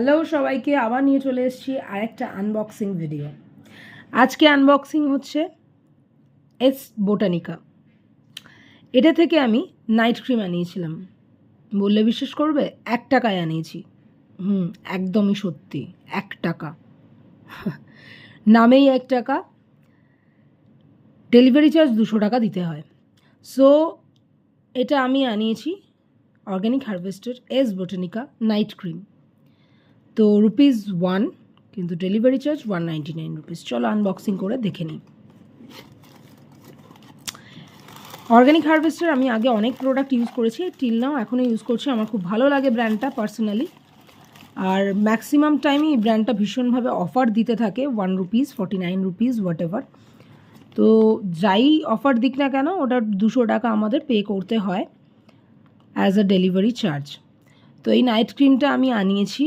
Hello সবাইকে, আবার নিয়ে চলে এসেছি আরেকটা আনবক্সিং ভিডিও। আজকে আনবক্সিং হচ্ছে এস বোটানিকা। এটা থেকে আমি নাইট ক্রিম আনিয়েছিলাম। বললে বিশ্বাস করবে, 1 টাকায় আনিয়েছি। একদমই সত্যি, 1 টাকা। নামেই 1 টাকা, ডেলিভারি চার্জ 200 টাকা দিতে হয়। সো এটা আমি আনিয়েছি অর্গ্যানিক হারভেস্টের এস বোটানিকা নাইট ক্রিম। তো ₹1, কিন্তু ডেলিভারি চার্জ 199 রুপিস। চলো আনবক্সিং করে দেখে নিই। অর্গ্যানিক হারভেস্টের আমি আগে অনেক প্রোডাক্ট ইউজ করেছি, টিল নাও এখনও ইউজ করছি। আমার খুব ভালো লাগে ব্র্যান্ডটা পার্সোনালি। আর ম্যাক্সিমাম টাইমই এই ব্র্যান্ডটা ভীষণভাবে অফার দিতে থাকে, ₹1, ₹49, হোয়াট এভার। তো যাই অফার দিক না কেন, ওটার 200 টাকা আমাদের পে করতে হয় অ্যাজ আ ডেলিভারি চার্জ। তো এই নাইট ক্রিমটা আমি আনিয়েছি